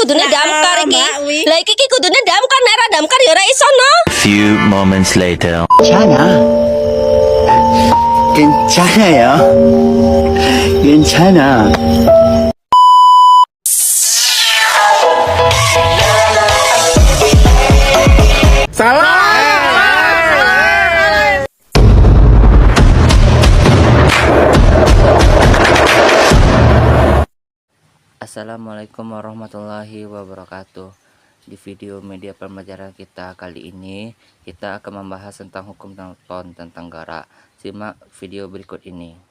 kudune damkar iki. Lah iki kudune damkar, nek ora damkar ya ora iso no. Few moments later. 괜찮아. 괜찮아요. 괜찮아. Assalamualaikum warahmatullahi wabarakatuh. Di video media pembelajaran kita kali ini, kita akan membahas tentang hukum Newton tentang gerak. Simak video berikut ini.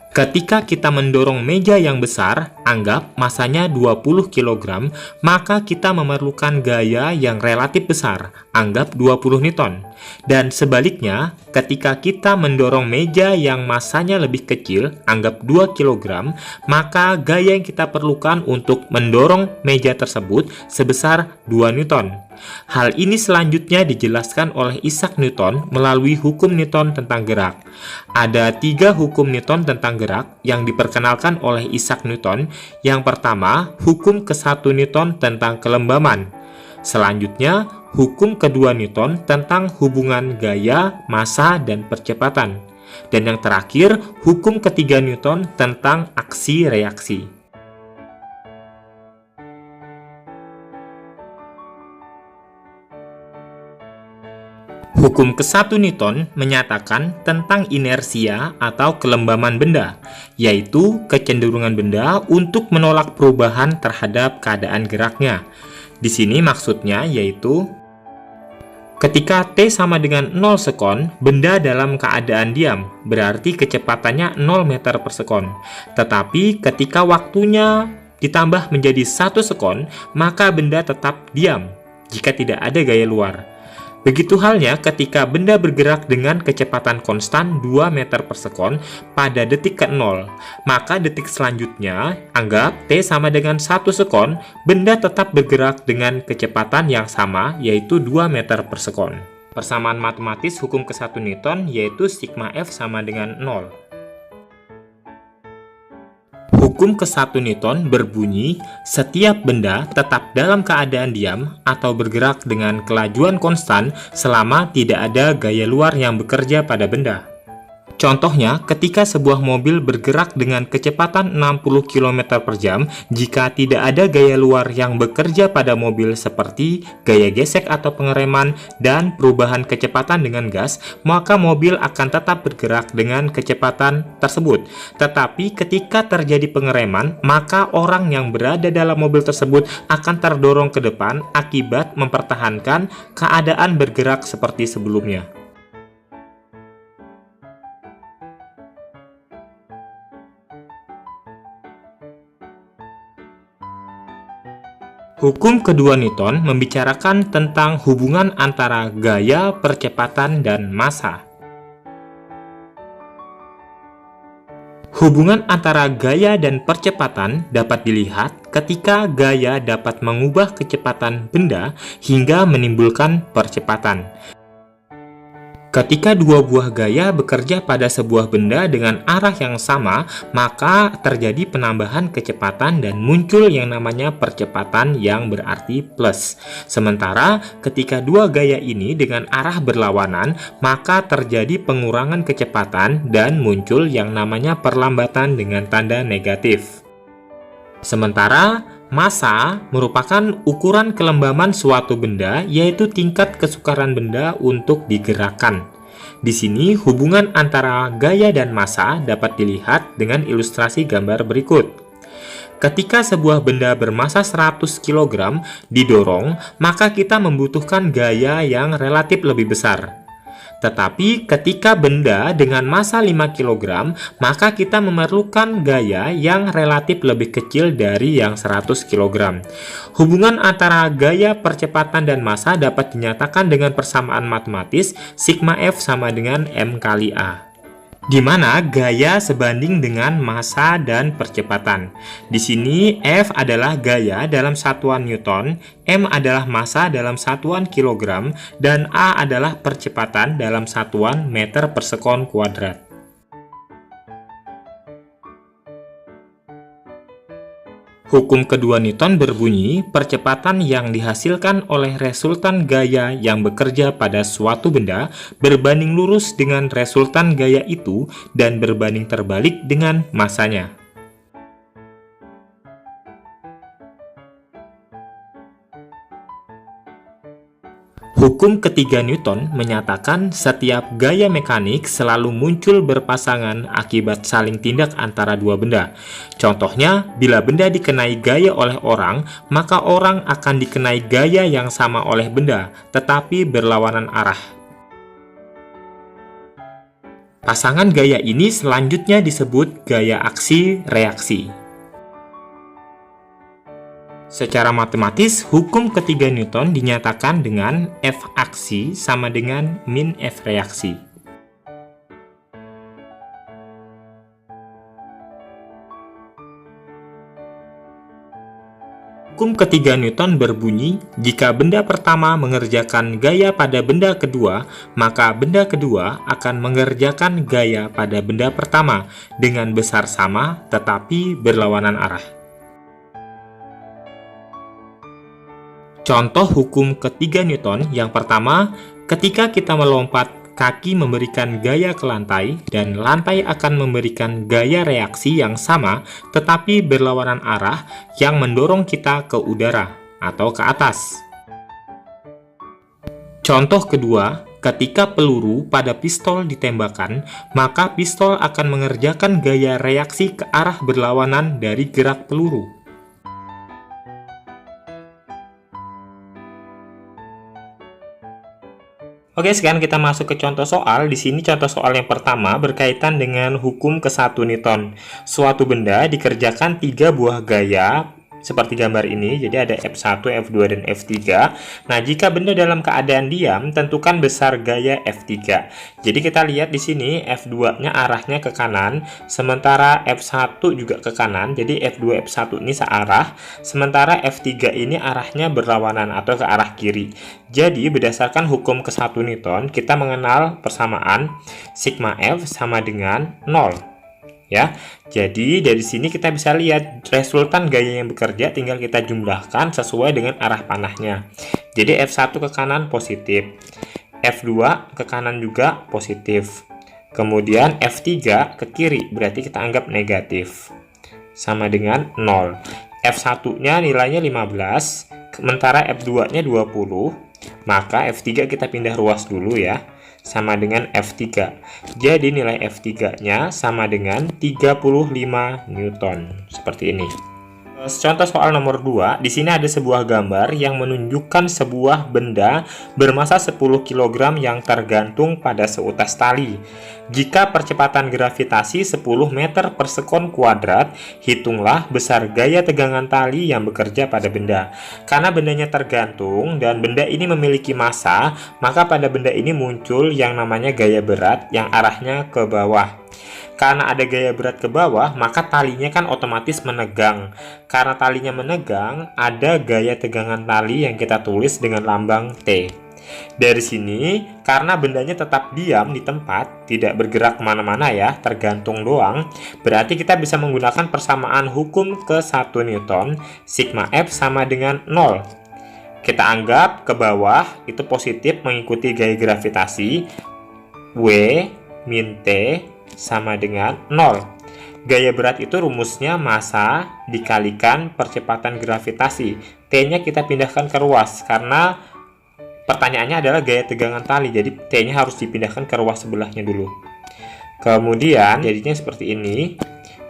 Ketika kita mendorong meja yang besar, anggap masanya 20 kg, maka kita memerlukan gaya yang relatif besar, anggap 20 Newton. Dan sebaliknya, ketika kita mendorong meja yang masanya lebih kecil, anggap 2 kg, maka gaya yang kita perlukan untuk mendorong meja tersebut sebesar 2 Newton. Hal ini selanjutnya dijelaskan oleh Isaac Newton melalui hukum Newton tentang gerak. Ada 3 hukum Newton tentang gerak yang diperkenalkan oleh Isaac Newton. Yang pertama, hukum ke-1 Newton tentang kelembaman. Selanjutnya, hukum kedua Newton tentang hubungan gaya, massa, dan percepatan. Dan yang terakhir, hukum ketiga Newton tentang aksi reaksi. Hukum ke-1 Newton menyatakan tentang inersia atau kelembaman benda, yaitu kecenderungan benda untuk menolak perubahan terhadap keadaan geraknya. Di sini maksudnya yaitu ketika T sama dengan 0 sekon, benda dalam keadaan diam, berarti kecepatannya 0 meter per sekon. Tetapi ketika waktunya ditambah menjadi 1 sekon, maka benda tetap diam jika tidak ada gaya luar. Begitu halnya ketika benda bergerak dengan kecepatan konstan 2 meter per sekon pada detik ke-0, maka detik selanjutnya, anggap T sama dengan 1 sekon, benda tetap bergerak dengan kecepatan yang sama, yaitu 2 meter per sekon. Persamaan matematis hukum ke-1 Newton yaitu sigma F sama dengan 0. Hukum ke-1 Newton berbunyi, setiap benda tetap dalam keadaan diam atau bergerak dengan kelajuan konstan selama tidak ada gaya luar yang bekerja pada benda. Contohnya, ketika sebuah mobil bergerak dengan kecepatan 60 km per jam, jika tidak ada gaya luar yang bekerja pada mobil seperti gaya gesek atau pengereman dan perubahan kecepatan dengan gas, maka mobil akan tetap bergerak dengan kecepatan tersebut. Tetapi ketika terjadi pengereman, maka orang yang berada dalam mobil tersebut akan terdorong ke depan akibat mempertahankan keadaan bergerak seperti sebelumnya. Hukum kedua Newton membicarakan tentang hubungan antara gaya, percepatan, dan massa. Hubungan antara gaya dan percepatan dapat dilihat ketika gaya dapat mengubah kecepatan benda hingga menimbulkan percepatan. Ketika dua buah gaya bekerja pada sebuah benda dengan arah yang sama, maka terjadi penambahan kecepatan dan muncul yang namanya percepatan yang berarti plus. Sementara ketika dua gaya ini dengan arah berlawanan, maka terjadi pengurangan kecepatan dan muncul yang namanya perlambatan dengan tanda negatif. Sementara massa merupakan ukuran kelembaman suatu benda, yaitu tingkat kesukaran benda untuk digerakkan. Di sini hubungan antara gaya dan massa dapat dilihat dengan ilustrasi gambar berikut. Ketika sebuah benda bermassa 100 kg didorong, maka kita membutuhkan gaya yang relatif lebih besar. Tetapi ketika benda dengan massa 5 kg, maka kita memerlukan gaya yang relatif lebih kecil dari yang 100 kg. Hubungan antara gaya, percepatan, dan massa dapat dinyatakan dengan persamaan matematis sigma F sama dengan M kali A. di mana gaya sebanding dengan massa dan percepatan. Di sini F adalah gaya dalam satuan Newton, M adalah massa dalam satuan kilogram, dan A adalah percepatan dalam satuan meter per sekon kuadrat. Hukum kedua Newton berbunyi, percepatan yang dihasilkan oleh resultan gaya yang bekerja pada suatu benda berbanding lurus dengan resultan gaya itu dan berbanding terbalik dengan massanya. Hukum ketiga Newton menyatakan setiap gaya mekanik selalu muncul berpasangan akibat saling tindak antara dua benda. Contohnya, bila benda dikenai gaya oleh orang, maka orang akan dikenai gaya yang sama oleh benda, tetapi berlawanan arah. Pasangan gaya ini selanjutnya disebut gaya aksi-reaksi. Secara matematis, hukum ketiga Newton dinyatakan dengan F aksi sama dengan min F reaksi. Hukum ketiga Newton berbunyi, jika benda pertama mengerjakan gaya pada benda kedua, maka benda kedua akan mengerjakan gaya pada benda pertama dengan besar sama tetapi berlawanan arah. Contoh hukum ketiga Newton yang pertama, ketika kita melompat, kaki memberikan gaya ke lantai dan lantai akan memberikan gaya reaksi yang sama tetapi berlawanan arah yang mendorong kita ke udara atau ke atas. Contoh kedua, ketika peluru pada pistol ditembakkan, maka pistol akan mengerjakan gaya reaksi ke arah berlawanan dari gerak peluru. Oke, sekarang kita masuk ke contoh soal. Di sini contoh soal yang pertama berkaitan dengan hukum ke-1 Newton. Suatu benda dikerjakan 3 buah gaya seperti gambar ini, jadi ada F1, F2, dan F3. Nah, jika benda dalam keadaan diam, tentukan besar gaya F3. Jadi kita lihat di sini F2-nya arahnya ke kanan, sementara F1 juga ke kanan. Jadi F2, F1 ini searah, sementara F3 ini arahnya berlawanan atau ke arah kiri. Jadi berdasarkan hukum ke-1 Newton, kita mengenal persamaan sigma F sama dengan 0. Ya, jadi dari sini kita bisa lihat resultan gaya yang bekerja tinggal kita jumlahkan sesuai dengan arah panahnya. Jadi F1 ke kanan positif, F2 ke kanan juga positif, kemudian F3 ke kiri berarti kita anggap negatif, sama dengan 0. F1 nya nilainya 15, sementara F2 nya 20, maka F3 kita pindah ruas dulu ya, sama dengan F3. Jadi nilai F3-nya sama dengan 35 Newton. Seperti ini. Contoh soal nomor 2, di sini ada sebuah gambar yang menunjukkan sebuah benda bermassa 10 kg yang tergantung pada seutas tali. Jika percepatan gravitasi 10 meter per sekon kuadrat, hitunglah besar gaya tegangan tali yang bekerja pada benda. Karena bendanya tergantung dan benda ini memiliki massa, maka pada benda ini muncul yang namanya gaya berat yang arahnya ke bawah. Karena ada gaya berat ke bawah, maka talinya kan otomatis menegang. Karena talinya menegang, ada gaya tegangan tali yang kita tulis dengan lambang T. Dari sini, karena bendanya tetap diam di tempat, tidak bergerak kemana-mana ya, tergantung doang, berarti kita bisa menggunakan persamaan hukum ke-1 Newton, sigma F sama dengan 0. Kita anggap ke bawah itu positif mengikuti gaya gravitasi, W min T sama dengan 0. Gaya berat itu rumusnya massa dikalikan percepatan gravitasi. T-nya kita pindahkan ke ruas karena pertanyaannya adalah gaya tegangan tali. Jadi T-nya harus dipindahkan ke ruas sebelahnya dulu. Kemudian jadinya seperti ini.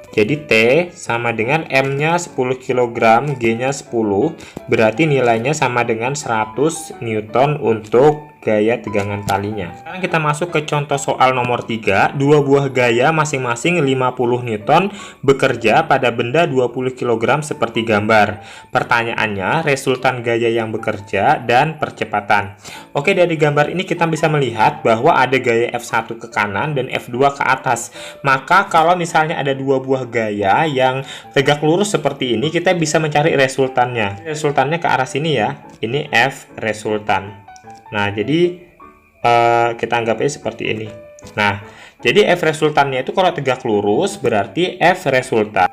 Jadi T sama dengan M-nya 10 kg, G-nya 10. Berarti nilainya sama dengan 100 Newton untuk gaya tegangan talinya. Sekarang kita masuk ke contoh soal nomor 3. Dua buah gaya masing-masing 50 Newton bekerja pada benda 20 kg seperti gambar. Pertanyaannya, resultan gaya yang bekerja dan percepatan. Oke, dari gambar ini kita bisa melihat bahwa ada gaya F1 ke kanan dan F2 ke atas. Maka kalau misalnya ada dua buah gaya yang tegak lurus seperti ini, kita bisa mencari resultannya. Resultannya ke arah sini ya. Ini F resultan. Nah, jadi kita anggap aja seperti ini. Nah, jadi F resultannya itu kalau tegak lurus berarti F resultan.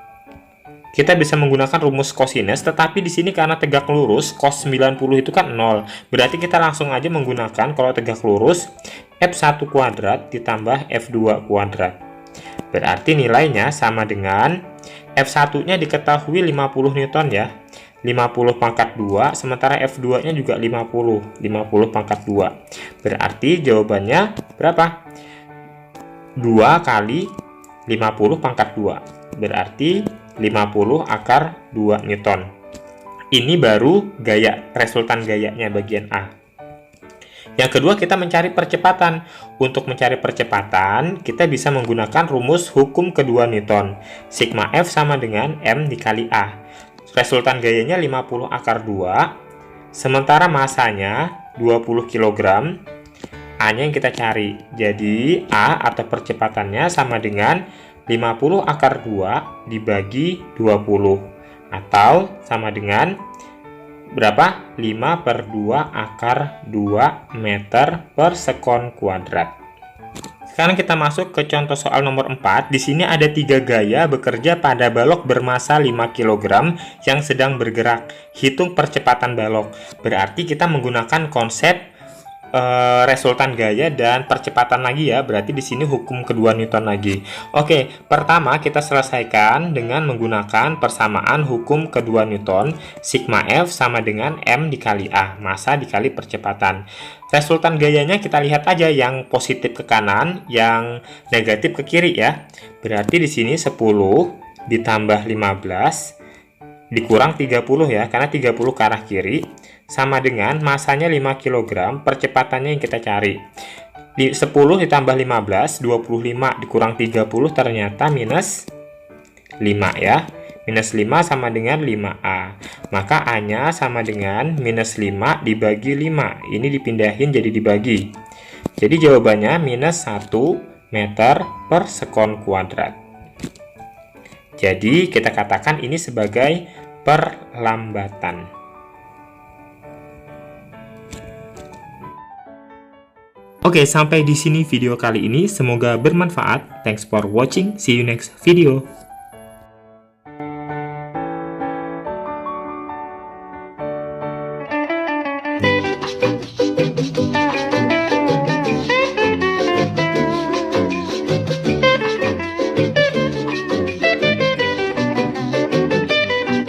Kita bisa menggunakan rumus cosinus, tetapi di sini karena tegak lurus, cos 90 itu kan 0. Berarti kita langsung aja menggunakan kalau tegak lurus F1 kuadrat ditambah F2 kuadrat. Berarti nilainya sama dengan F1-nya diketahui 50 Newton ya. 50 pangkat 2, sementara F2-nya juga 50 pangkat 2. Berarti jawabannya berapa? 2 kali 50 pangkat 2. Berarti 50 akar 2 Newton. Ini baru gaya, resultan gayanya bagian A. Yang kedua, kita mencari percepatan. Untuk mencari percepatan, kita bisa menggunakan rumus hukum kedua Newton. Sigma F sama dengan M dikali A. Resultan gayanya 50 akar 2, sementara masanya 20 kg. A-nya yang kita cari. Jadi, A atau percepatannya sama dengan 50 akar 2 dibagi 20. Atau sama dengan berapa? 5 per 2 akar 2 meter per sekon kuadrat. Sekarang kita masuk ke contoh soal nomor 4. Di sini ada 3 gaya bekerja pada balok bermasa 5 kg yang sedang bergerak. Hitung percepatan balok. Berarti kita menggunakan konsep resultan gaya dan percepatan lagi ya. Berarti di sini hukum kedua Newton lagi. Oke, pertama kita selesaikan dengan menggunakan persamaan hukum kedua Newton. Sigma F sama dengan M dikali A, massa dikali percepatan. Resultan gayanya kita lihat aja, yang positif ke kanan, yang negatif ke kiri ya. Berarti di sini 10 ditambah 15 dikurang 30 ya, karena 30 ke arah kiri, sama dengan masanya 5 kg, percepatannya yang kita cari. 10 ditambah 15, 25 dikurang 30 ternyata minus 5 ya. Minus 5 sama dengan 5A. Maka A-nya sama dengan minus 5 dibagi 5. Ini dipindahin jadi dibagi. Jadi jawabannya minus 1 meter per sekon kuadrat. Jadi kita katakan ini sebagai perlambatan. Oke, sampai di sini video kali ini. Semoga bermanfaat. Thanks for watching. See you next video.